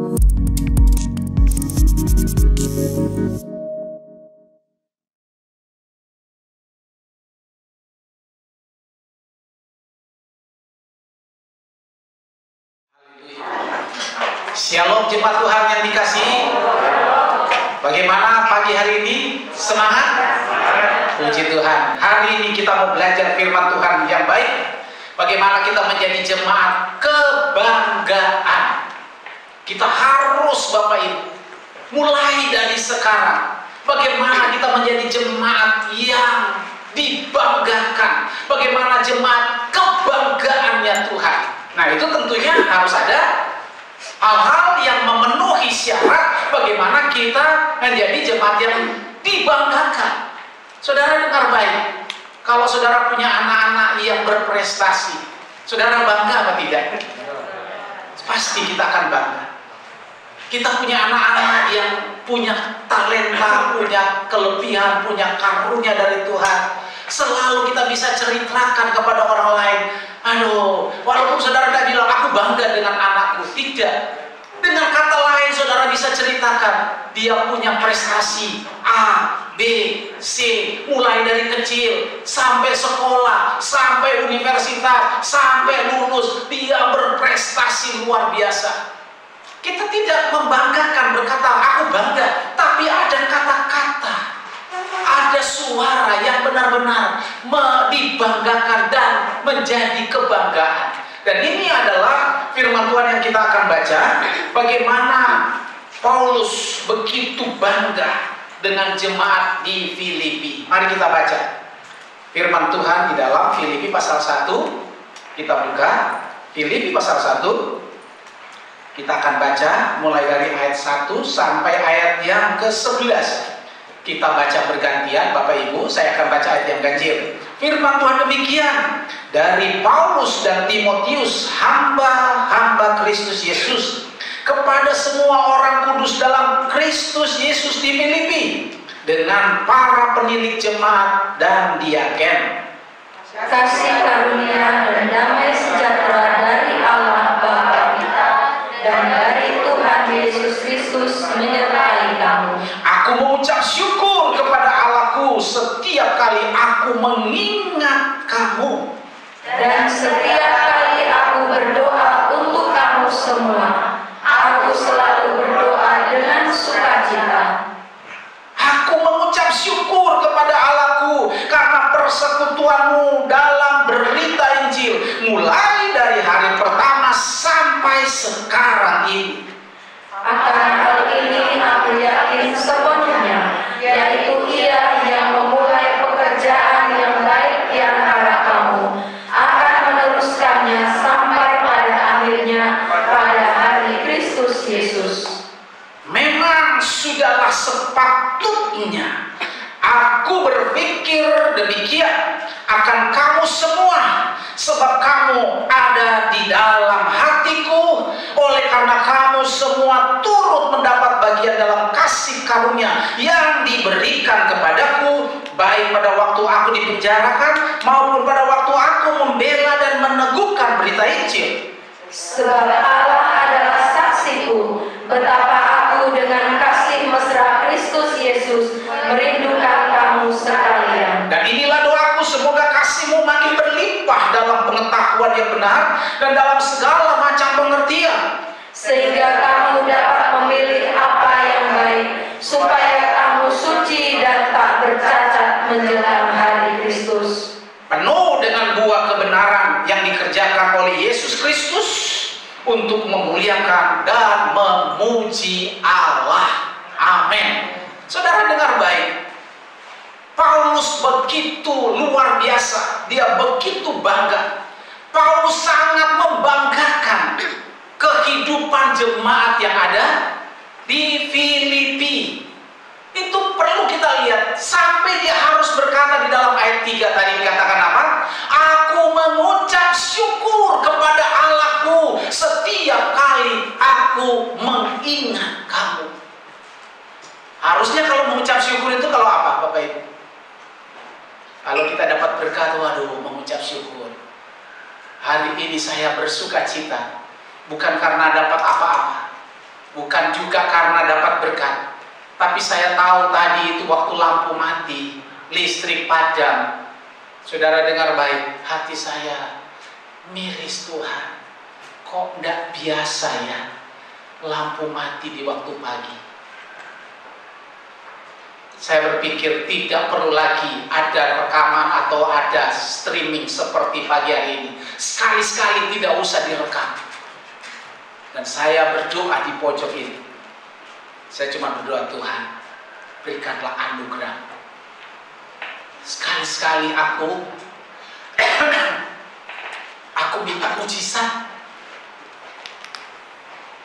Shalom jemaat Tuhan yang dikasihi. Bagaimana pagi hari ini? Semangat? Puji Tuhan. Hari ini kita mau belajar firman Tuhan yang baik. Bagaimana kita menjadi jemaat kebanggaan. Kita harus Bapak Ibu mulai dari sekarang. Bagaimana kita menjadi jemaat yang dibanggakan. Bagaimana jemaat kebanggaannya Tuhan. Nah itu tentunya harus ada hal-hal yang memenuhi syarat bagaimana kita menjadi jemaat yang dibanggakan. Saudara dengar baik, kalau saudara punya anak-anak yang berprestasi, saudara bangga apa tidak? Pasti kita akan bangga. Kita punya anak-anak yang punya talenta, punya kelebihan, punya karunia dari Tuhan. Selalu kita bisa ceritakan kepada orang lain. Aduh, walaupun saudara tidak bilang aku bangga dengan anakku, tidak. Dengan kata lain saudara bisa ceritakan dia punya prestasi A, B, C, mulai dari kecil sampai sekolah, sampai universitas, sampai lulus, dia berprestasi luar biasa. Kita tidak membanggakan berkata aku bangga, tapi ada kata-kata, ada suara yang benar-benar dibanggakan dan menjadi kebanggaan. Dan ini adalah firman Tuhan yang kita akan baca. Bagaimana Paulus begitu bangga dengan jemaat di Filipi. Mari kita baca firman Tuhan di dalam Filipi pasal 1. Kita buka Filipi pasal 1. Kita akan baca mulai dari ayat 1 sampai ayat yang ke-11. Kita baca bergantian Bapak Ibu, saya akan baca ayat yang ganjil. Firman Tuhan demikian, dari Paulus dan Timotius, hamba-hamba Kristus Yesus, kepada semua orang kudus dalam Kristus Yesus di Filipi, dengan para penilik jemaat dan diaken. Kasih karunia dan damai sejahtera dari Allah Bapa kita dan dari Tuhan Yesus Kristus menyertai kamu. Aku mengucap syukur kepada Allahku setiap kali aku mengingat kamu. Dan setiap kali aku berdoa untuk kamu semua, aku selalu berdoa dengan sukacita. Aku mengucap syukur kepada Allahku karena persekutuanmu dalam berita Injil, mulai dari hari pertama sampai sekarang ini. Akan hal ini aku yakin sepenuhnya, yaitu Ia yang memulai pekerjaan yang baik di antara kamu akan meneruskannya sampai pada akhirnya pada hari Kristus Yesus. Memang sudahlah sepatutnya aku berpikir demikian akan kamu semua, sebab kamu ada di dalam hatiku. Oleh karena kamu semua turut mendapat bagian dalam kasih karunia yang diberikan kepadaku, baik pada waktu aku dipenjarakan maupun pada waktu aku membela dan meneguhkan berita Injil. Sebab Allah adalah saksiku betapa aku dengan kasih mesra Kristus Yesus merindukan kamu sekalian. Dan inilah doaku, semoga kasihmu makin berlimpah dalam pengetahuan yang benar dan dalam segala macam pengertian, sehingga kamu dapat memilih apa yang baik, supaya kamu suci dan tak bercacat menjelang hari Kristus, penuh dengan buah kebenaran yang dikerjakan oleh Yesus Kristus untuk memuliakan dan memuji Allah. Amin. Saudara dengar baik, Paulus begitu luar biasa, dia begitu bangga. Paulus sangat membanggakan kehidupan jemaat yang ada di Filipi. Itu perlu kita lihat, sampai dia harus berkata di dalam ayat 3 tadi dikatakan apa? Aku mengucap syukur kepada Allahku setiap kali aku mengingat kamu. Harusnya kalau mengucap syukur itu kalau apa Bapak Ibu? Kalau kita dapat berkata, waduh mengucap syukur, hari ini saya bersuka cita, bukan karena dapat apa-apa, berkat. Tapi saya tahu tadi itu waktu lampu mati, listrik padam. Saudara dengar baik, hati saya miris. Tuhan, kok enggak biasa ya lampu mati di waktu pagi. Saya berpikir tidak perlu lagi ada rekaman atau ada streaming seperti pagi hari ini. Sekali-sekali tidak usah direkam. Dan saya berdoa di pojok ini. Saya cuma berdoa, Tuhan, berikanlah anugerah. Sekali-sekali aku minta mujizat.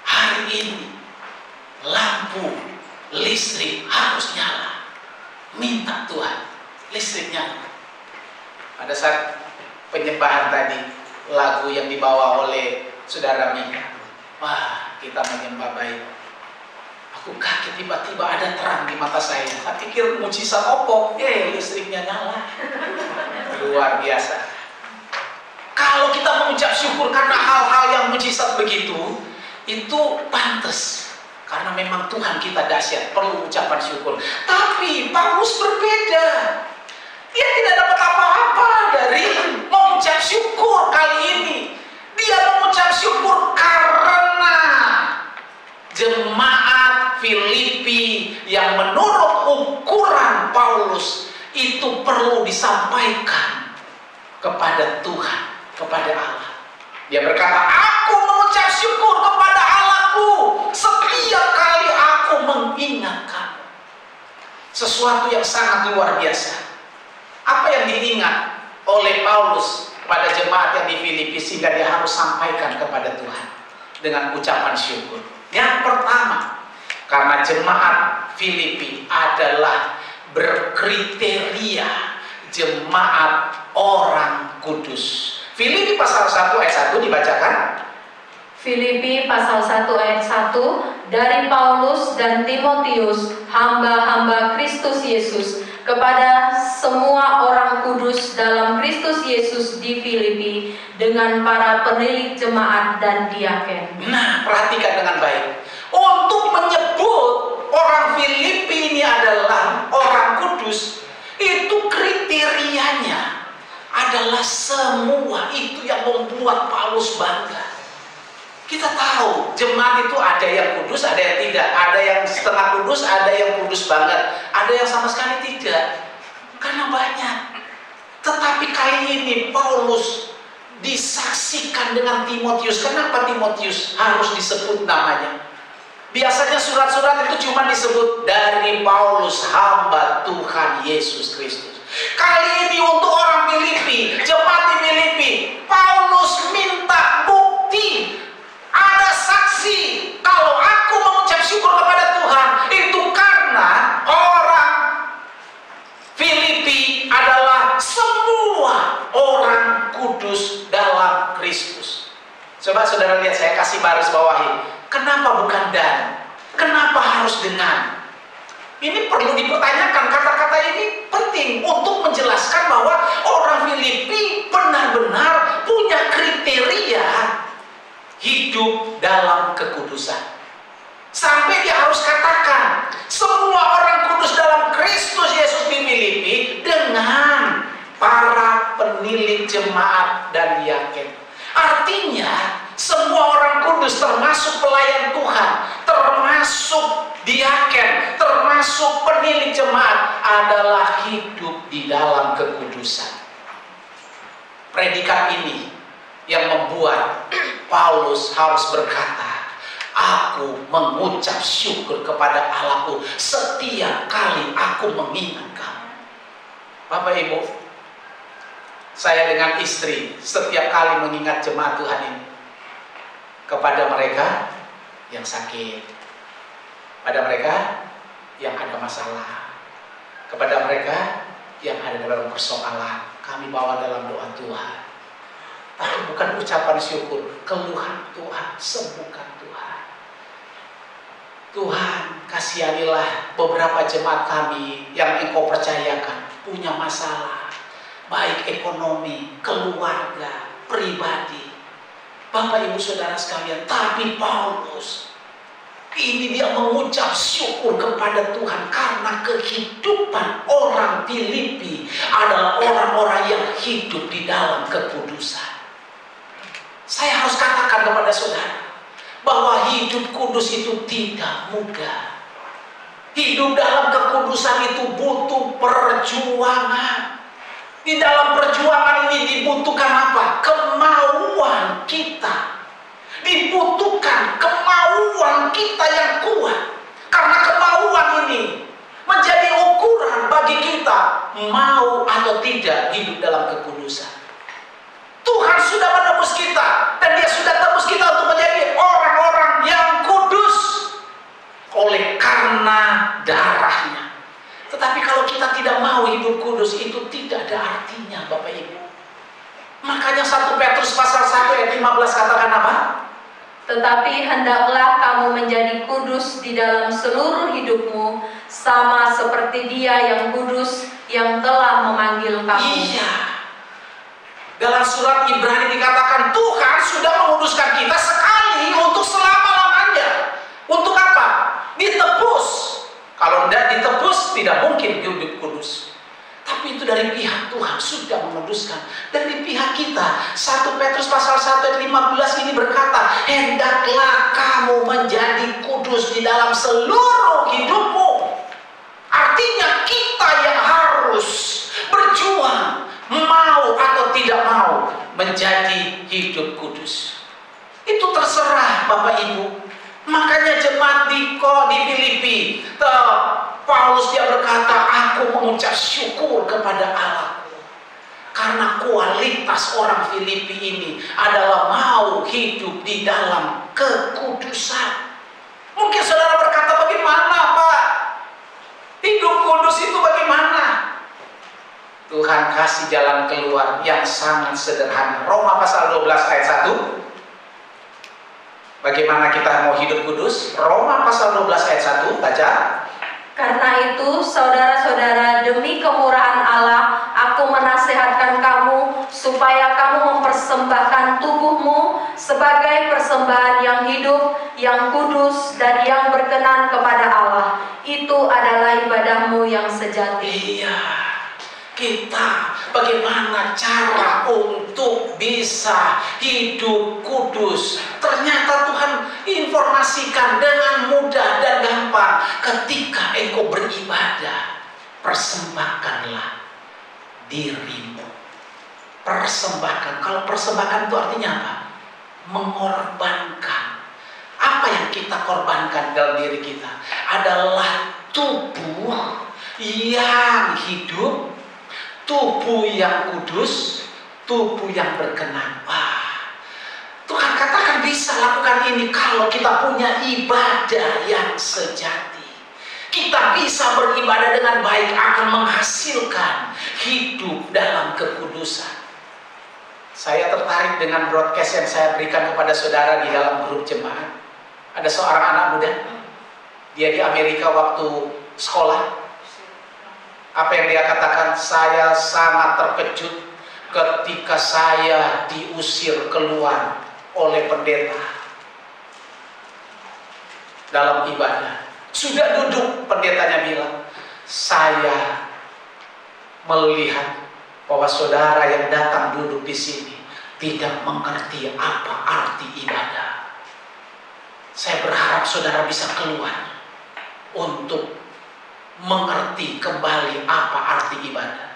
Hari ini lampu listrik harus nyala. Minta Tuhan, listrik nyala. Pada saat penyembahan tadi, lagu yang dibawa oleh Saudara Mika, wah, kita menyembah baik. Aku kaget, tiba-tiba ada terang di mata saya. Saya pikir mujizat opo, listriknya nyala. Luar biasa. Kalau kita mengucap syukur karena hal-hal yang mujizat begitu, itu pantas. Karena memang Tuhan kita dahsyat, perlu ucapan syukur. Tapi Paulus berbeda. Dia tidak dapat apa-apa dari mengucap syukur kali ini. Dia mengucap syukur karena jemaat Filipi yang menurut ukuran Paulus itu perlu disampaikan kepada Tuhan, kepada Allah. Dia berkata, aku mengucap syukur kepada Allahku setiap kali aku mengingat kamu. Sesuatu yang sangat luar biasa. Apa yang diingat oleh Paulus pada jemaat yang di Filipi sehingga dia harus sampaikan kepada Tuhan dengan ucapan syukur. Yang pertama, karena jemaat Filipi adalah berkriteria jemaat orang kudus. Filipi pasal 1 ayat 1 dibacakan. Filipi pasal 1 ayat 1, dari Paulus dan Timotius, hamba-hamba Kristus Yesus, kepada semua orang kudus dalam Kristus Yesus di Filipi, dengan para penilik jemaat dan diaken. Nah, perhatikan dengan baik. Untuk menyebut orang Filipi ini adalah orang kudus, itu kriterianya adalah semua. Itu yang membuat Paulus bangga. Kita tahu jemaat itu ada yang kudus, ada yang tidak, ada yang setengah kudus, ada yang kudus banget, ada yang sama sekali tidak, karena banyak. Tetapi kali ini Paulus disaksikan dengan Timotius. Kenapa Timotius harus disebut namanya? Biasanya surat-surat itu cuma disebut dari Paulus, hamba Tuhan Yesus Kristus. Kali ini untuk orang Filipi, jemaat di Filipi, Paulus minta bukti. Ada saksi kalau aku mengucap syukur kepada Tuhan itu karena orang Filipi adalah semua orang kudus dalam Kristus. Coba saudara lihat, saya kasih baris bawahi. Kenapa bukan dan? Kenapa harus dengan? Ini perlu dipertanyakan. Kata-kata ini penting untuk menjelaskan bahwa orang Filipi benar-benar punya kriteria hidup dalam kekudusan. Sampai dia harus katakan semua orang kudus dalam Kristus Yesus di Filipi dengan para penilik jemaat dan diaken. Artinya semua orang kudus termasuk pelayan Tuhan, termasuk diaken, termasuk penilik jemaat adalah hidup di dalam kekudusan. Predikat ini yang membuat Paulus harus berkata, aku mengucap syukur kepada Allahku setiap kali aku mengingat kamu. Bapak Ibu, saya dengan istri setiap kali mengingat jemaat Tuhan ini, kepada mereka yang sakit, pada mereka yang ada masalah, kepada mereka yang ada dalam persoalan, kami bawa dalam doa Tuhan. Tapi bukan ucapan syukur, keluhan Tuhan, sembuhkan Tuhan. Tuhan, kasihanilah beberapa jemaat kami yang Engkau percayakan punya masalah, baik ekonomi, keluarga, pribadi. Bapak Ibu Saudara sekalian, tapi Paulus Ini dia mengucap syukur kepada Tuhan karena kehidupan orang Filipi adalah orang-orang yang hidup di dalam kekudusan. Saya harus katakan kepada saudara bahwa hidup kudus itu tidak mudah. Hidup dalam kekudusan itu butuh perjuangan. Di dalam perjuangan ini dibutuhkan apa? Kemauan kita. Dibutuhkan kemauan kita yang kuat. Karena kemauan ini menjadi ukuran bagi kita mau atau tidak hidup dalam kekudusan. Tuhan sudah menebus kita, dan Dia sudah tebus kita untuk menjadi orang-orang yang kudus oleh karena darahnya. Tetapi kalau kita tidak mau hidup kudus, itu tidak ada artinya, Bapak Ibu. Makanya 1 Petrus pasal 1 ayat 15 katakan apa? Tetapi hendaklah kamu menjadi kudus di dalam seluruh hidupmu, sama seperti Dia yang kudus yang telah memanggil kamu. Iya. Dalam surat Ibrani dikatakan Tuhan sudah menguduskan kita sekali untuk selama-lamanya. Untuk apa? Ditebus. Kalau tidak ditebus, tidak mungkin hidup kudus. Tapi itu dari pihak Tuhan sudah menguduskan. Dari pihak kita, 1 Petrus pasal 1 ayat 15 ini berkata, hendaklah kamu menjadi kudus di dalam seluruh hidupmu. Artinya kita yang harus berjuang, mau atau tidak mau menjadi hidup kudus. Itu terserah Bapak Ibu. Makanya jemaat di Filipi, Paulus dia berkata, aku mengucap syukur kepada Allahku karena kualitas orang Filipi ini adalah mau hidup di dalam kekudusan. Mungkin saudara berkata, bagaimana Pak? Hidup kudus itu bagaimana? Tuhan kasih jalan keluar yang sangat sederhana. Roma pasal 12 ayat 1. Bagaimana kita mau hidup kudus? Roma pasal 12 ayat 1, baca. Karena itu, saudara-saudara, demi kemurahan Allah, aku menasihatkan kamu supaya kamu mempersembahkan tubuhmu sebagai persembahan yang hidup, yang kudus, dan yang berkenan kepada Allah. Itu adalah ibadahmu yang sejati. Iya. Kita bagaimana cara untuk bisa hidup kudus? Ternyata Tuhan informasikan dengan mudah dan gampang. Ketika engkau beribadah, persembahkanlah dirimu. Persembahkan. Kalau persembahkan itu artinya apa? Mengorbankan. Apa yang kita korbankan dalam diri kita? Adalah tubuh yang hidup, tubuh yang kudus, tubuh yang berkenan. Wah, Tuhan katakan bisa lakukan ini kalau kita punya ibadah yang sejati. Kita bisa beribadah dengan baik akan menghasilkan hidup dalam kekudusan. Saya tertarik dengan broadcast yang saya berikan kepada saudara di dalam grup jemaat. Ada seorang anak muda, dia di Amerika waktu sekolah. Apa yang dia katakan? Saya sangat terkejut ketika saya diusir keluar oleh pendeta dalam ibadah. Sudah duduk, pendetanya bilang, saya melihat bahwa saudara yang datang duduk di sini tidak mengerti apa arti ibadah. Saya berharap saudara bisa keluar untuk mengerti kembali apa arti ibadah.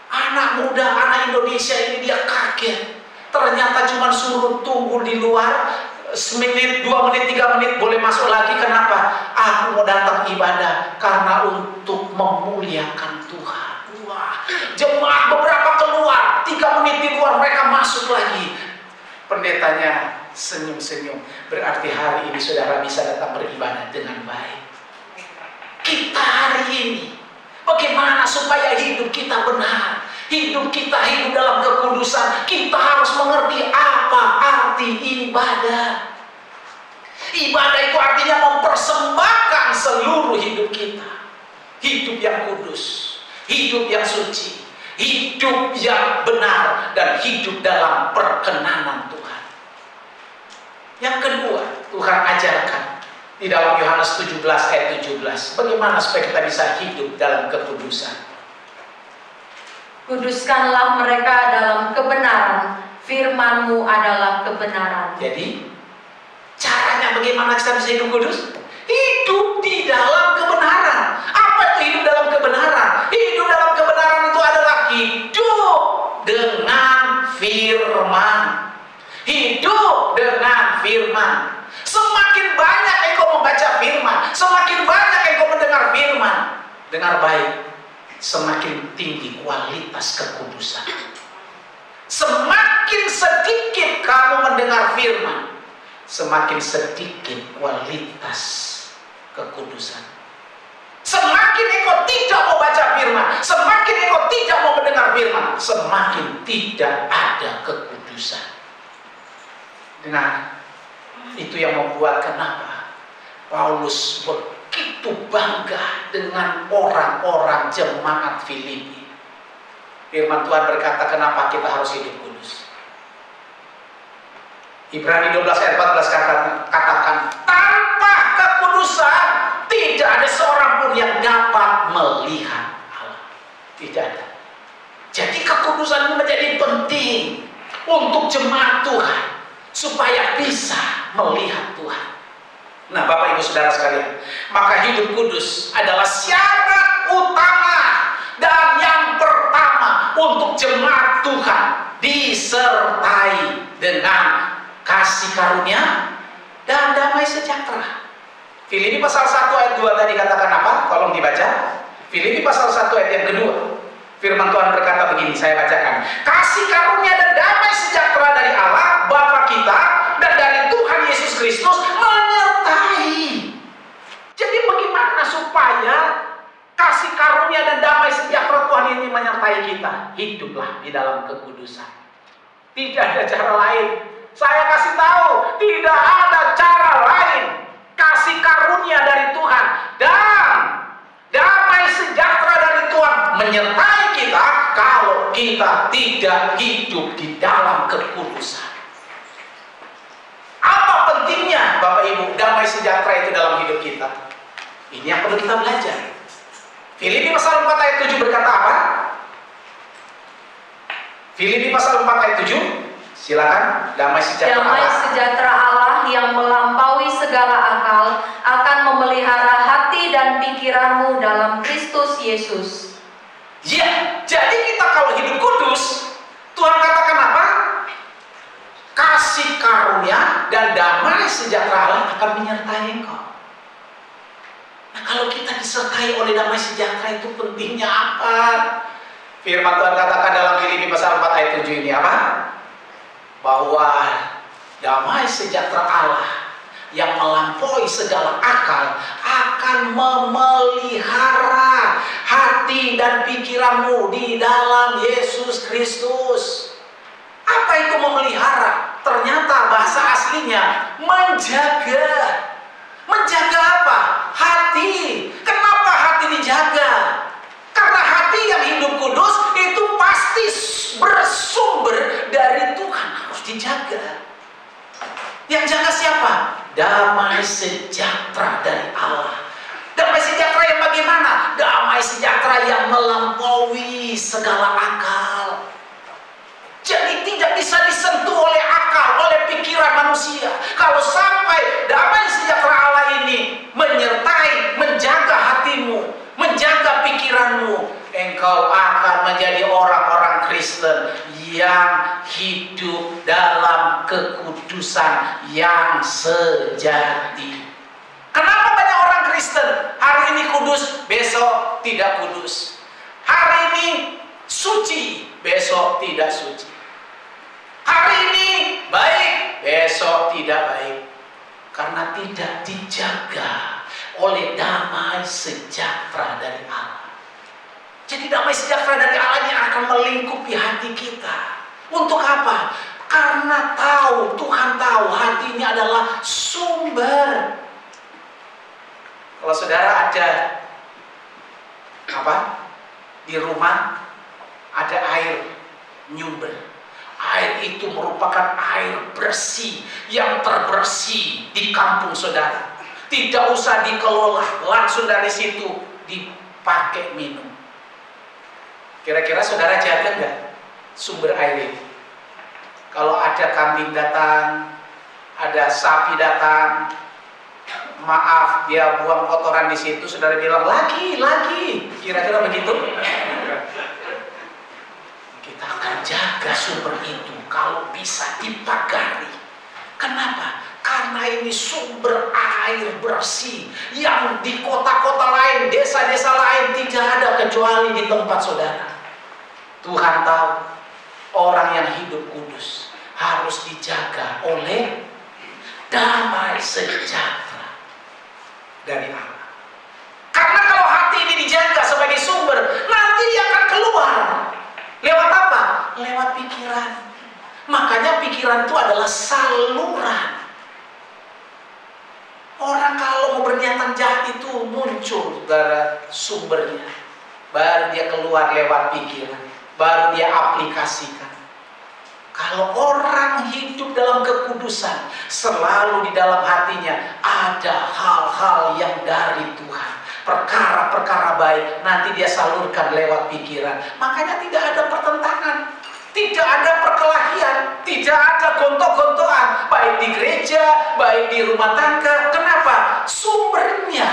Anak muda, anak Indonesia ini dia kaget. Ternyata cuma suruh tunggu di luar semenit, 2 menit, 3 menit boleh masuk lagi. Kenapa? Aku mau datang ibadah karena untuk memuliakan Tuhan. Wah, jemaat beberapa keluar, 3 menit di luar mereka masuk lagi. Pendetanya senyum-senyum. Berarti hari ini saudara bisa datang beribadah dengan baik. Kita hari ini, bagaimana supaya hidup kita benar, hidup kita hidup dalam kekudusan? Kita harus mengerti apa arti ibadah. Ibadah itu artinya mempersembahkan seluruh hidup kita. Hidup yang kudus, hidup yang suci, hidup yang benar, dan hidup dalam perkenanan Tuhan. Yang kedua, Tuhan ajarkan Di dalam Yohanes 17 ayat 17, bagaimana supaya kita bisa hidup dalam kekudusan? Kuduskanlah mereka dalam kebenaran, firman-Mu adalah kebenaran. Jadi, caranya bagaimana kita bisa hidup kudus? Hidup di dalam kebenaran. Apa itu hidup dalam kebenaran? Hidup dalam kebenaran itu adalah hidup dengan firman. Hidup dengan firman. Semakin banyak engkau membaca firman, semakin banyak engkau mendengar firman, dengar baik, semakin tinggi kualitas kekudusan. Semakin sedikit kamu mendengar firman, semakin sedikit kualitas kekudusan. Semakin engkau tidak mau baca firman, semakin engkau tidak mau mendengar firman, semakin tidak ada kekudusan. Dengar, itu yang membuat kenapa Paulus begitu bangga dengan orang-orang jemaat Filipi. Firman Tuhan berkata, kenapa kita harus hidup kudus? Ibrani 12 ayat 14 katakan, tanpa kekudusan tidak ada seorang pun yang dapat melihat Allah. Tidak ada. Jadi kekudusan ini menjadi penting untuk jemaat Tuhan, supaya bisa melihat Tuhan. Nah, Bapak Ibu Saudara sekalian, maka hidup kudus adalah syarat utama dan yang pertama untuk jemaat Tuhan disertai dengan kasih karunia dan damai sejahtera. Filipi pasal 1 ayat 2 tadi katakan apa? Tolong dibaca. Filipi pasal 1 ayat yang kedua. Firman Tuhan berkata begini, saya bacakan. Kasih karunia dan damai sejahtera dari Allah Bapa kita dan dari Tuhan Yesus Kristus menyertai. Jadi bagaimana supaya kasih karunia dan damai sejahtera Tuhan ini menyertai kita? Hiduplah di dalam kekudusan. Tidak ada cara lain. Saya kasih tahu, tidak ada cara lain. Kasih karunia dari Tuhan dan damai sejahtera dari Tuhan menyertai kita kalau kita tidak hidup di dalam kekudusan. Apa pentingnya Bapak Ibu damai sejahtera itu dalam hidup kita? Ini yang perlu kita belajar. Filipi pasal 4 ayat 7 berkata apa? Filipi pasal 4 ayat 7, silakan. Damai sejahtera Allah. Damai sejahtera Allah yang melampaui segala akal akan memelihara hati dan pikiranmu dalam Kristus Yesus. Ya, jadi kita kalau hidup kudus, Tuhan katakan apa? Kasih karunia dan damai sejahtera Allah akan menyertai engkau. Nah, kalau kita disertai oleh damai sejahtera itu pentingnya apa? Firman Tuhan katakan dalam Filipi pasal 4 ayat 7 ini apa? Bahwa damai sejahtera Allah yang melampaui segala akal akan memelihara hati dan pikiranmu di dalam Yesus Kristus. Apa itu memelihara? Ternyata bahasa aslinya menjaga. Menjaga apa? Hati. Kenapa hati dijaga? Karena hati yang hidup kudus itu pasti bersumber dari Tuhan, harus dijaga. Yang jaga siapa? Damai sejahtera dari Allah. Damai sejahtera yang bagaimana? Damai sejahtera yang melampaui segala akal. Jadi tidak bisa disentuh oleh akal, oleh pikiran manusia. Kalau sampai damai sejahtera Allah ini menyertai, menjaga hatimu, menjaga pikiranmu, engkau akan menjadi orang-orang Kristen yang hidup dalam kekudusan yang sejati. Kenapa banyak orang Kristen hari ini kudus, besok tidak kudus? Hari ini suci, besok tidak suci. Hari ini baik, besok tidak baik. Karena tidak dijaga oleh damai sejahtera dari Allah. Jadi damai sejahtera dari Allah ini akan melingkupi hati kita. Untuk apa? Karena tahu, Tuhan tahu hati ini adalah sumber. Kalau saudara ada apa? Di rumah ada air nyumber. Air itu merupakan air bersih yang terbersih di kampung saudara. Tidak usah dikelola, langsung dari situ dipakai minum. Kira-kira saudara jaga nggak sumber air ini? Kalau ada kambing datang, ada sapi datang, maaf dia buang kotoran di situ, saudara bilang lagi, kira-kira begitu? Kita akan jaga sumber itu kalau bisa dipagari. Kenapa? Karena ini sumber air bersih yang di kota-kota lain, desa-desa lain tidak ada kecuali di tempat saudara. Tuhan tahu orang yang hidup kudus harus dijaga oleh damai sejahtera dari Allah. Karena kalau hati ini dijaga sebagai sumber, nanti dia akan keluar. Lewat apa? Lewat pikiran. Makanya pikiran itu adalah saluran. Orang kalau mau berniatan jahat itu muncul dari sumbernya. Baru dia keluar lewat pikiran. Baru dia aplikasikan. Kalau orang hidup dalam kekudusan, selalu di dalam hatinya ada hal-hal yang dari Tuhan. Perkara-perkara baik nanti dia salurkan lewat pikiran. Makanya tidak ada pertentangan, tidak ada perkelahian, tidak ada gontok-gontokan, baik di gereja, baik di rumah tangga. Kenapa? Sumbernya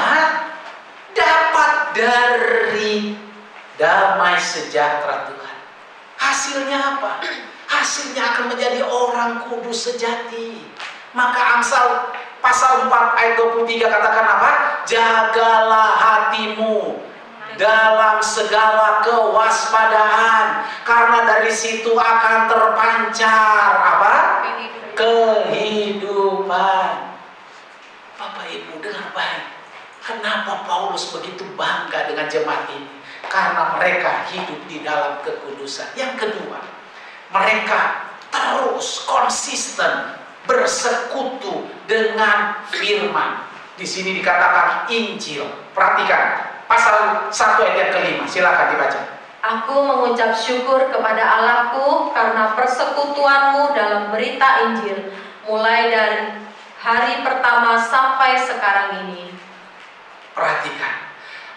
dapat dari damai sejahtera Tuhan. Hasilnya apa? Hasilnya akan menjadi orang kudus sejati. Maka Amsal pasal 4 ayat 23 katakan apa? Jagalah hatimu dalam segala kewaspadaan, karena dari situ akan terpancar apa? Kehidupan. Bapak Ibu dengar baik. Kenapa Paulus begitu bangga dengan jemaat ini? Karena mereka hidup di dalam kekudusan. Yang kedua, mereka terus konsisten bersekutu dengan firman. Di sini dikatakan Injil. Perhatikan pasal 1 ayat yang kelima. Silakan dibaca. Aku mengucap syukur kepada Allahku karena persekutuanmu dalam berita Injil, mulai dari hari pertama sampai sekarang ini. Perhatikan.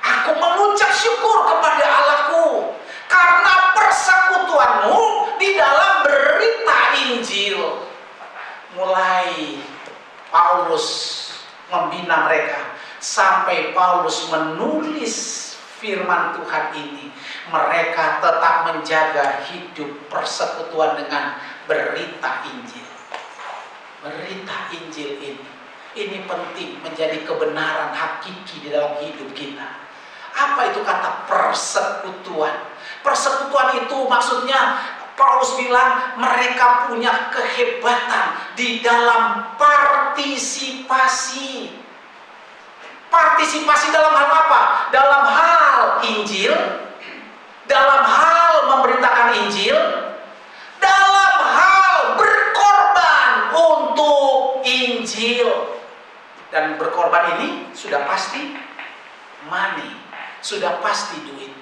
Aku mengucap syukur kepada Allahku karena persekutuanmu di dalam berita Injil. Mulai Paulus membina mereka sampai Paulus menulis firman Tuhan ini, mereka tetap menjaga hidup persekutuan dengan berita Injil. Berita Injil ini penting menjadi kebenaran hakiki di dalam hidup kita. Apa itu kata persekutuan? Persekutuan itu maksudnya Paulus bilang mereka punya kehebatan di dalam partisipasi. Partisipasi dalam hal apa? Dalam hal Injil, dalam hal memberitakan Injil, dalam hal berkorban untuk Injil. Dan berkorban ini sudah pasti money, sudah pasti duit.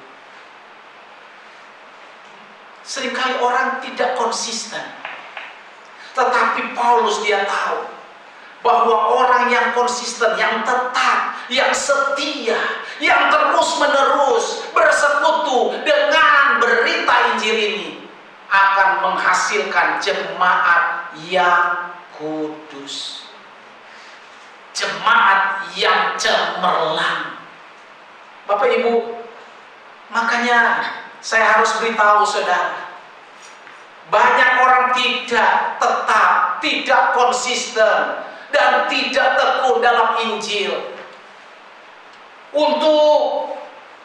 Seringkali orang tidak konsisten. Tetapi Paulus dia tahu bahwa orang yang konsisten, yang tetap, yang setia, yang terus menerus bersekutu dengan berita Injil ini akan menghasilkan jemaat yang kudus, jemaat yang cemerlang. Bapak Ibu, makanya saya harus beritahu saudara, banyak orang tidak tetap, tidak konsisten, dan tidak tekun dalam Injil. Untuk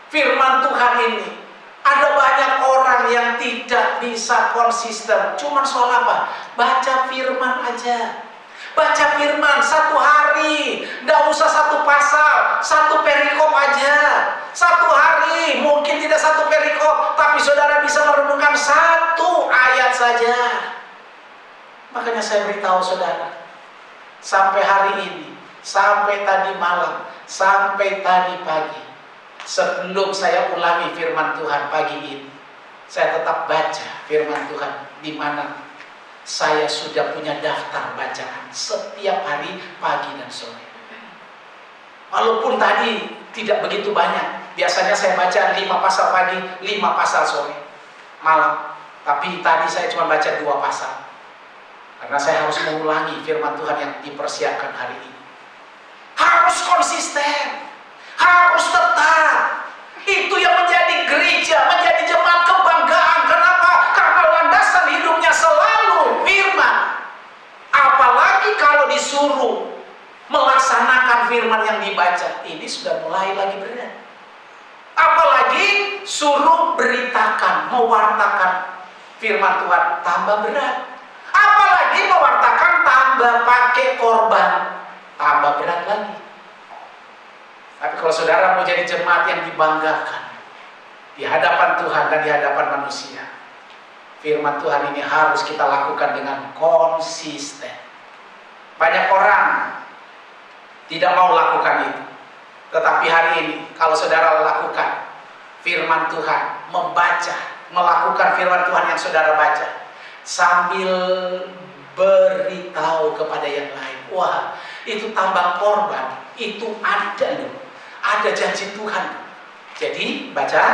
firman Tuhan ini, ada banyak orang yang tidak bisa konsisten. Cuma soal apa? Baca firman aja. Baca firman satu hari, nggak usah satu pasal, satu perikop aja. Satu hari, mungkin tidak satu perikop, tapi saudara bisa merenungkan satu ayat saja. Makanya saya beritahu saudara, sampai hari ini, sampai tadi malam, sampai tadi pagi, sebelum saya ulangi firman Tuhan pagi ini, saya tetap baca firman Tuhan, di mana saya sudah punya daftar bacaan setiap hari pagi dan sore. Walaupun tadi tidak begitu banyak. Biasanya saya baca 5 pasal pagi, 5 pasal sore, malam. Tapi tadi saya cuma baca 2 pasal. Karena saya harus mengulangi firman Tuhan yang dipersiapkan hari ini. Harus konsisten, harus tetap. Itu yang menjadi gereja, menjadi jemaat kebanggaan. Kenapa? Karena landasan hidupnya selalu firman. Apalagi kalau disuruh melaksanakan firman yang dibaca, ini sudah mulai lagi berat. Apalagi suruh beritakan, mewartakan firman Tuhan, tambah berat. Apalagi mewartakan tambah pakai korban, tambah berat lagi. Tapi kalau saudara mau jadi jemaat yang dibanggakan di hadapan Tuhan dan di hadapan manusia, firman Tuhan ini harus kita lakukan dengan konsisten. Banyak orang tidak mau lakukan itu. Tetapi hari ini kalau saudara lakukan firman Tuhan, membaca, melakukan firman Tuhan yang saudara baca, sambil beritahu kepada yang lain, wah itu tambah korban, itu ada loh, ada janji Tuhan. Jadi baca,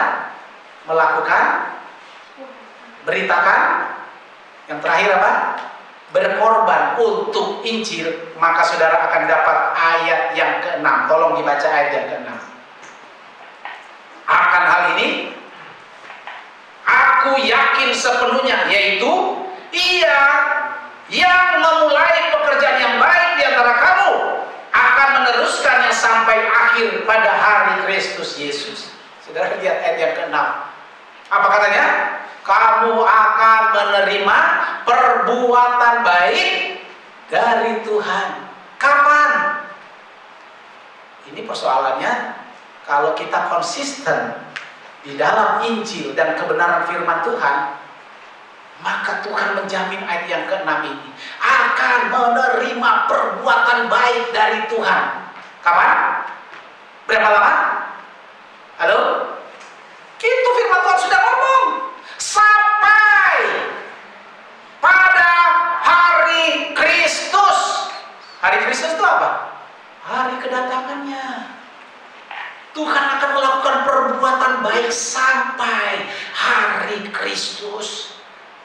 melakukan, beritakan, yang terakhir apa? Berkorban untuk Injil, maka saudara akan dapat ayat yang ke-6. Tolong dibaca ayat yang ke-6. Akan hal ini aku yakin sepenuhnya, yaitu Ia yang memulai pekerjaan yang baik di antara kamu akan meneruskannya sampai akhir pada hari Kristus Yesus. Saudara lihat ayat yang ke-6. Apa katanya? Kamu akan menerima perbuatan baik dari Tuhan. Kapan? Ini persoalannya, kalau kita konsisten di dalam Injil dan kebenaran firman Tuhan, maka Tuhan menjamin ayat yang ke-6 ini akan menerima perbuatan baik dari Tuhan. Kapan? Berapa lama? Halo? Itu firman Tuhan sudah ngomong. Sampai pada hari Kristus. Hari Kristus itu apa? Hari kedatangannya. Tuhan akan melakukan perbuatan baik sampai hari Kristus.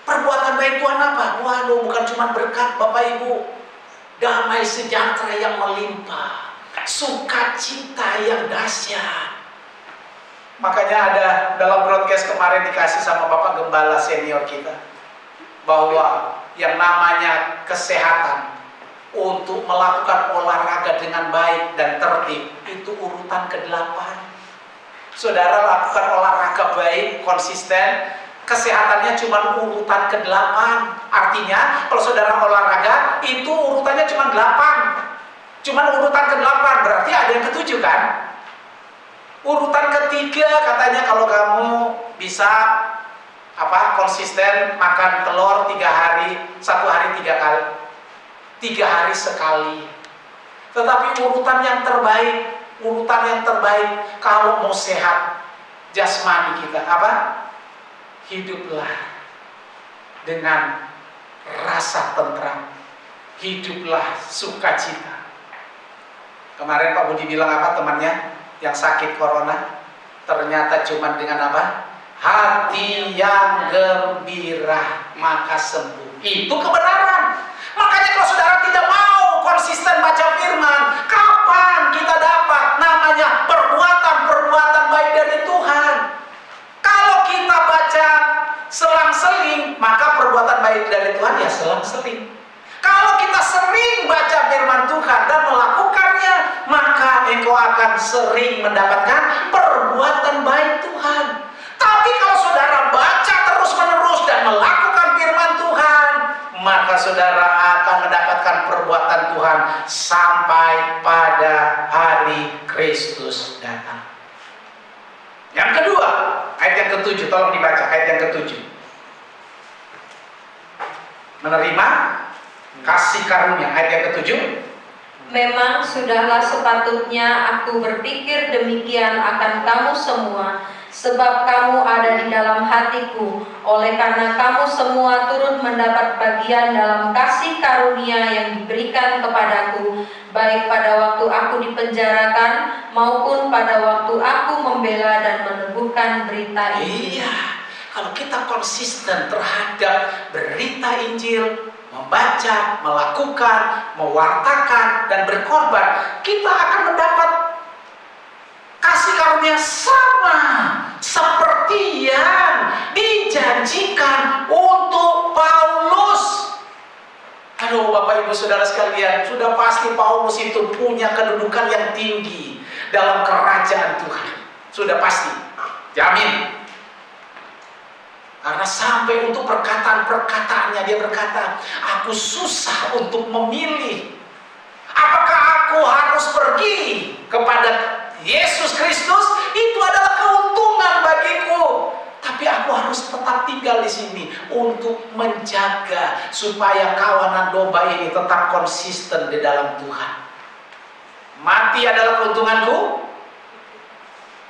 Perbuatan baik Tuhan apa? Waduh, bukan cuma berkat Bapak Ibu, damai sejahtera yang melimpah, sukacita yang dahsyat. Makanya ada dalam broadcast kemarin dikasih sama Bapak Gembala senior kita, bahwa yang namanya kesehatan untuk melakukan olahraga dengan baik dan tertib itu urutan ke-8. Saudara lakukan olahraga baik, konsisten, kesehatannya cuma urutan ke-8. Artinya kalau saudara olahraga itu urutannya cuma 8. Cuma urutan ke-8, berarti ada yang ke-7 kan? Urutan ke-3 katanya kalau kamu bisa konsisten makan telur 3 hari, 1 hari 3 kali, 3 hari sekali. Tetapi urutan yang terbaik kalau mau sehat jasmani kita apa? Hiduplah dengan rasa tentram, hiduplah sukacita. Kemarin Pak Budi bilang apa temannya yang sakit corona? Ternyata cuma dengan apa? Hati yang gembira maka sembuh. Itu kebenaran. Makanya kalau saudara tidak mau konsisten baca firman, kapan kita dapat namanya perbuatan baik dari Tuhan? Kalau kita baca selang-seling, maka perbuatan baik dari Tuhan ya selang-seling. Kalau kita sering baca firman Tuhan dan melakukannya, maka engkau akan sering mendapatkan perbuatan baik Tuhan. Tapi kalau saudara baca terus-menerus dan melakukan firman Tuhan, maka saudara akan mendapatkan perbuatan Tuhan sampai pada hari Kristus datang. Yang kedua, ayat yang ke-7, tolong dibaca ayat yang ke-7. Menerima kasih karunia, ayat yang ke-7. Memang sudahlah sepatutnya aku berpikir demikian akan kamu semua, sebab kamu ada di dalam hatiku, oleh karena kamu semua turut mendapat bagian dalam kasih karunia yang diberikan kepadaku, baik pada waktu aku dipenjarakan maupun pada waktu aku membela dan meneguhkan berita Injil. Iya, kalau kita konsisten terhadap berita Injil, membaca, melakukan, mewartakan, dan berkorban, kita akan mendapat kasih karunia sama seperti yang dijanjikan untuk Paulus. Aduh, Bapak Ibu Saudara sekalian, sudah pasti Paulus itu punya kedudukan yang tinggi dalam kerajaan Tuhan. Sudah pasti, jamin. Karena sampai untuk perkataan-perkataannya dia berkata, aku susah untuk memilih. Apakah aku harus pergi kepada Yesus Kristus? Itu adalah keuntungan bagiku. Tapi aku harus tetap tinggal di sini untuk menjaga supaya kawanan domba ini tetap konsisten di dalam Tuhan. Mati adalah keuntunganku,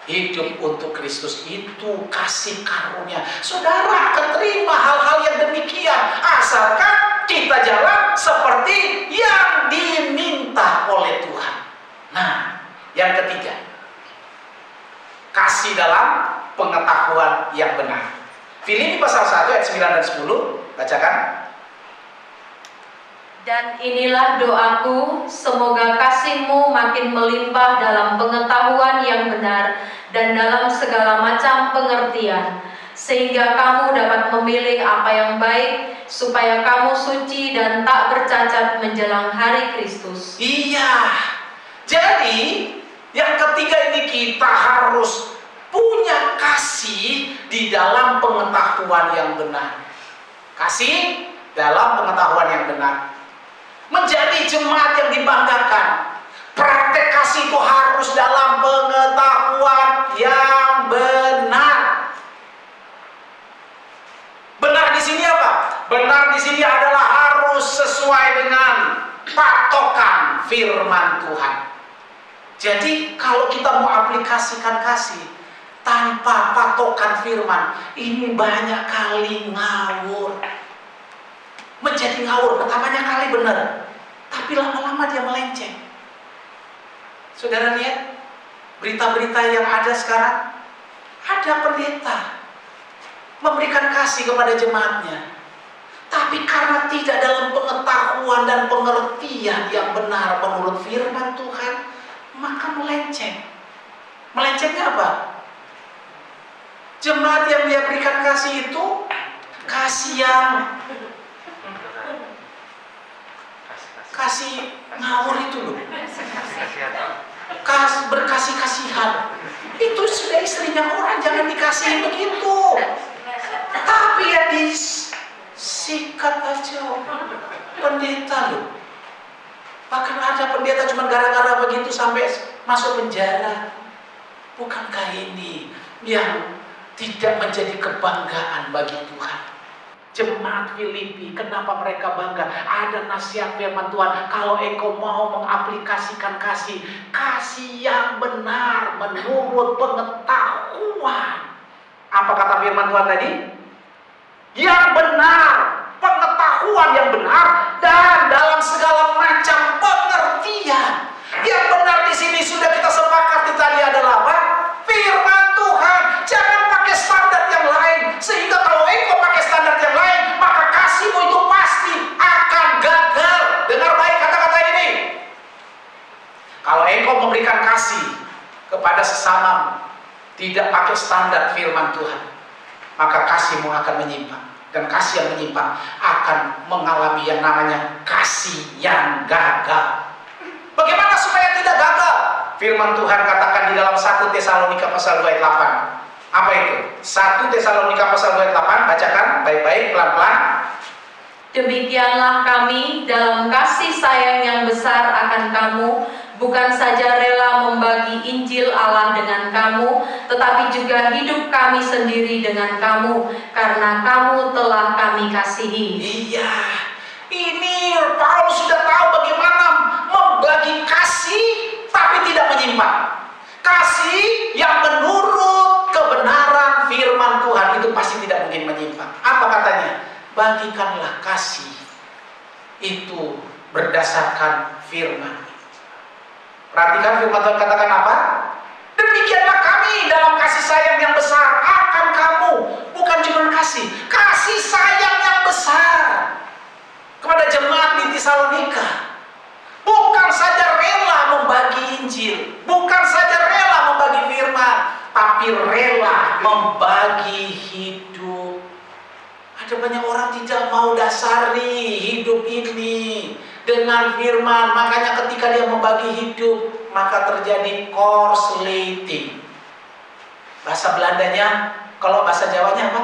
hidup untuk Kristus. Itu kasih karunia. Saudara akan terima hal-hal yang demikian asalkan kita jalan seperti yang diminta oleh Tuhan. Nah, yang ketiga, kasih dalam pengetahuan yang benar. Filipi pasal 1 ayat 9 dan 10, bacakan. Dan inilah doaku, semoga kasihmu makin melimpah dalam pengetahuan yang benar dan dalam segala macam pengertian, sehingga kamu dapat memilih apa yang baik, supaya kamu suci dan tak bercacat menjelang hari Kristus. Iya, jadi yang ketiga ini kita harus punya kasih di dalam pengetahuan yang benar. Kasih dalam pengetahuan yang benar. Menjadi jemaat yang dibanggakan. Praktek kasih itu harus dalam pengetahuan yang benar. Benar di sini apa? Benar di sini adalah harus sesuai dengan patokan firman Tuhan. Jadi kalau kita mau aplikasikan kasih tanpa patokan firman, ini banyak kali ngawur. Menjadi ngawur, pertamanya kali benar, tapi lama-lama dia melenceng. Saudara lihat berita-berita yang ada sekarang, ada pendeta memberikan kasih kepada jemaatnya, tapi karena tidak dalam pengetahuan dan pengertian yang benar menurut firman Tuhan, maka melenceng. Melencengnya apa? Jemaat yang dia berikan kasih itu kasih yang kasih ngawur itu loh, berkasih kasihan. Itu sudah istrinya orang, jangan dikasih begitu. Tapi ya disikat aja pendeta loh. Bahkan ada pendeta cuma gara-gara begitu sampai masuk penjara. Bukankah ini yang tidak menjadi kebanggaan bagi Tuhan? Jemaat Filipi, kenapa mereka bangga? Ada nasihat firman Tuhan, kalau engkau mau mengaplikasikan kasih yang benar menurut pengetahuan. Apa kata firman Tuhan tadi? Yang benar, pengetahuan yang benar dan dalam segala macam pengertian. Yang benar di sini sudah kita sepakati tadi adalah apa? Firman Tuhan. Jangan pakai standar yang lain, sehingga kalau engkau pakai standar yang lain, maka kasihmu itu pasti akan gagal. Dengar baik kata-kata ini. Kalau engkau memberikan kasih kepada sesamamu tidak pakai standar firman Tuhan, maka kasihmu akan menyimpang. Dan kasih yang menyimpang akan mengalami yang namanya kasih yang gagal. Bagaimana supaya tidak gagal? Firman Tuhan katakan di dalam 1 Tesalonika pasal 2 ayat 8. Apa itu? 1 Tesalonika pasal 2 ayat 8, bacakan baik-baik, pelan-pelan. Demikianlah kami dalam kasih sayang yang besar akan kamu, bukan saja rela membagi Injil Allah dengan kamu, tetapi juga hidup kami sendiri dengan kamu, karena kamu telah kami kasihi. Iya, ini Paulus sudah tahu bagaimana membagi kasih tapi tidak menyimpang. Kasih yang menurut kebenaran bagikanlah kasih itu berdasarkan firman. Perhatikan firman Tuhan katakan apa? Demikianlah kami dalam kasih sayang yang besar akan kamu. Bukan cuma kasih sayang yang besar kepada jemaat di Tesalonika. Bukan saja rela membagi Injil, bukan saja rela membagi firman, tapi rela membagi hidup. Ada banyak orang tidak mau dasari hidup ini dengan firman. Makanya ketika dia membagi hidup, maka terjadi korsleting. Bahasa Belandanya, kalau bahasa Jawanya apa?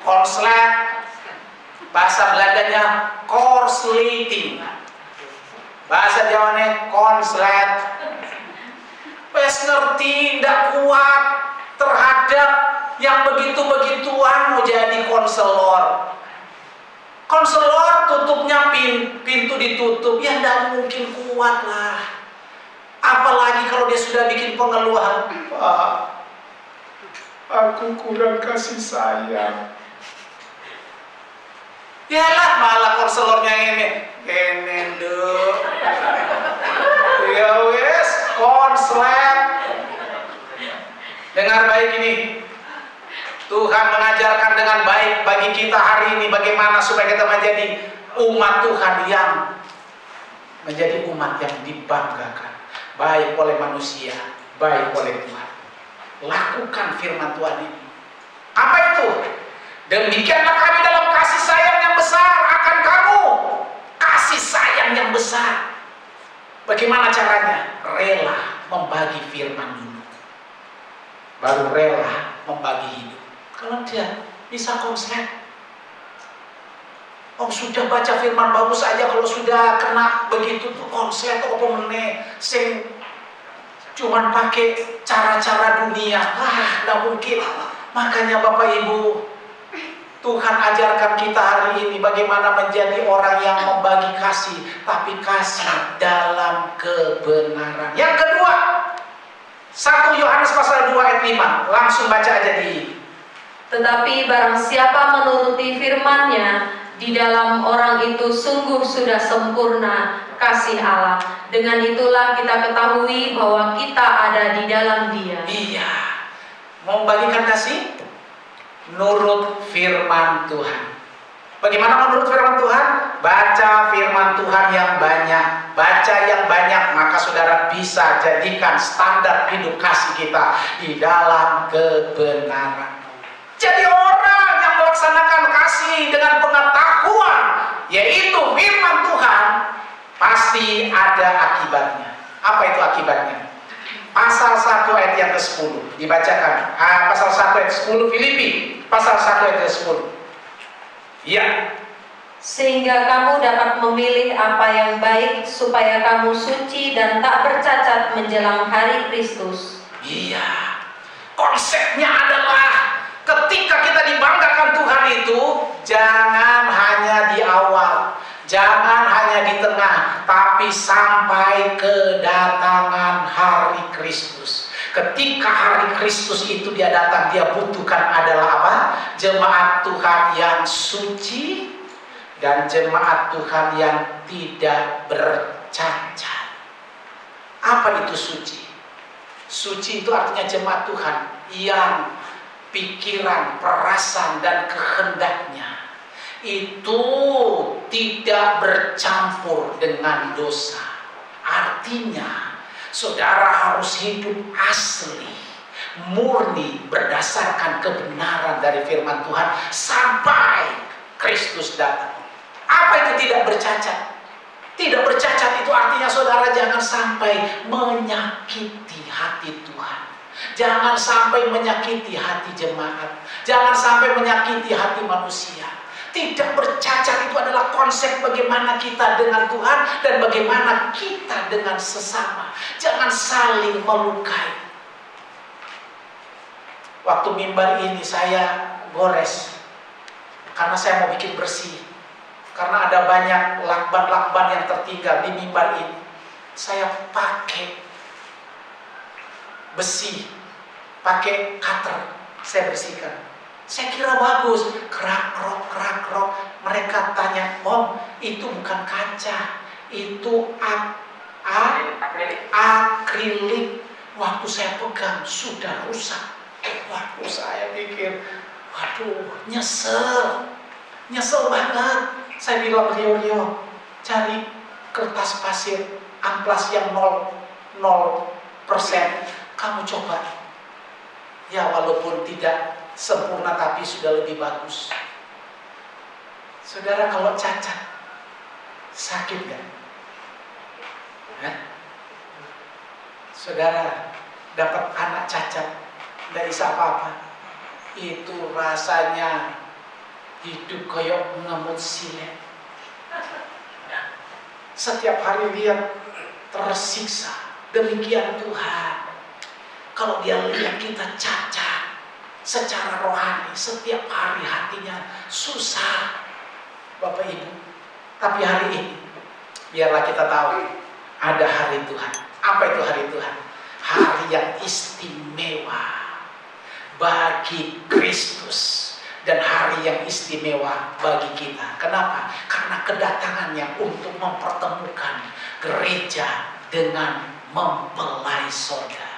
Konslet. Bahasa Belandanya korsleting. Bahasa Jawanya konslet. Wes ngerti, tidak kuat terhadap yang begitu-begituan mau jadi konselor. Konselor tutupnya pintu ditutup, ya tidak mungkin kuat lah. Apalagi kalau dia sudah bikin pengeluhan, Pak, aku kurang kasih sayang. Yalah, malah konselornya ini duk. Ya wes, konslet. Dengar baik ini. Tuhan mengajarkan dengan baik bagi kita hari ini bagaimana supaya kita menjadi umat Tuhan yang menjadi umat yang dibanggakan, baik oleh manusia, baik oleh Tuhan. Lakukan firman Tuhan ini. Apa itu? Demikianlah kami dalam kasih sayang yang besar akan kamu. Kasih sayang yang besar. Bagaimana caranya? Rela membagi firman dulu, baru rela membagi hidup. Kalau dia bisa konslet, sudah baca firman bagus aja, kalau sudah kena begitu tuh konslet apa meneh sing cuman pakai cara-cara dunia, tidak mungkin. Makanya Bapak Ibu, Tuhan ajarkan kita hari ini bagaimana menjadi orang yang membagi kasih, tapi kasih dalam kebenaran. Yang kedua, 1 Yohanes pasal 2 ayat 5, langsung baca aja di. Tetapi barang siapa menuruti firman-Nya, di dalam orang itu sungguh sudah sempurna kasih Allah. Dengan itulah kita ketahui bahwa kita ada di dalam Dia. Iya. Mau bagikan kasih? Nurut firman Tuhan. Bagaimana menurut firman Tuhan? Baca firman Tuhan yang banyak. Baca yang banyak, maka saudara bisa jadikan standar hidup kasih kita di dalam kebenaran. Jadi orang yang melaksanakan kasih dengan pengetahuan, yaitu firman Tuhan, pasti ada akibatnya. Apa itu akibatnya? Pasal 1 ayat yang ke-10 dibacakan. Pasal 1 ayat 10 Filipi, pasal 1 ayat ke-10. Ya. Sehingga kamu dapat memilih apa yang baik, supaya kamu suci dan tak bercacat menjelang hari Kristus. Iya. Konsepnya adalah ketika kita dibanggakan Tuhan itu, jangan hanya di awal, jangan hanya di tengah, tapi sampai kedatangan hari Kristus. Ketika hari Kristus itu dia datang, dia butuhkan adalah apa? Jemaat Tuhan yang suci dan jemaat Tuhan yang tidak bercacat. Apa itu suci? Suci itu artinya jemaat Tuhan yang pikiran, perasaan, dan kehendaknya itu tidak bercampur dengan dosa. Artinya, saudara harus hidup asli, murni, berdasarkan kebenaran dari firman Tuhan sampai Kristus datang. Apa itu tidak bercacat? Tidak bercacat itu artinya saudara jangan sampai menyakiti hati Tuhan. Jangan sampai menyakiti hati jemaat. Jangan sampai menyakiti hati manusia. Tidak bercacat itu adalah konsep bagaimana kita dengan Tuhan dan bagaimana kita dengan sesama. Jangan saling melukai. Waktu mimbar ini saya gores karena saya mau bikin bersih. Karena ada banyak lakban-lakban yang tertinggal di mimbar ini. Saya pakai besi, pakai cutter, saya bersihkan. Saya kira bagus. Kerak krok. Mereka tanya, Om, itu bukan kaca, itu akrilik. Waktu saya pegang sudah rusak. Waktu saya pikir, waduh, nyesel banget. Saya bilang, Rio, cari kertas pasir amplas yang 0%, kamu coba. Ya, walaupun tidak sempurna tapi sudah lebih bagus. Saudara, kalau cacat sakit gak? Saudara dapat anak cacat, tidak bisa apa-apa, itu rasanya hidup kayak ngemut silet. Setiap hari dia tersiksa. Demikian Tuhan. Kalau dia lihat kita cacat secara rohani, setiap hari hatinya susah, Bapak Ibu. Tapi hari ini, biarlah kita tahu ada hari Tuhan. Apa itu hari Tuhan? Hari yang istimewa bagi Kristus. Dan hari yang istimewa bagi kita. Kenapa? Karena kedatangannya untuk mempertemukan gereja dengan mempelai sorga.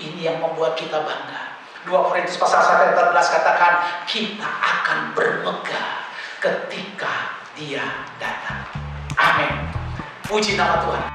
Ini yang membuat kita bangga. 2 Korintus pasal 1 ayat 14 katakan, kita akan bermegah ketika dia datang. Amin. Puji nama Tuhan.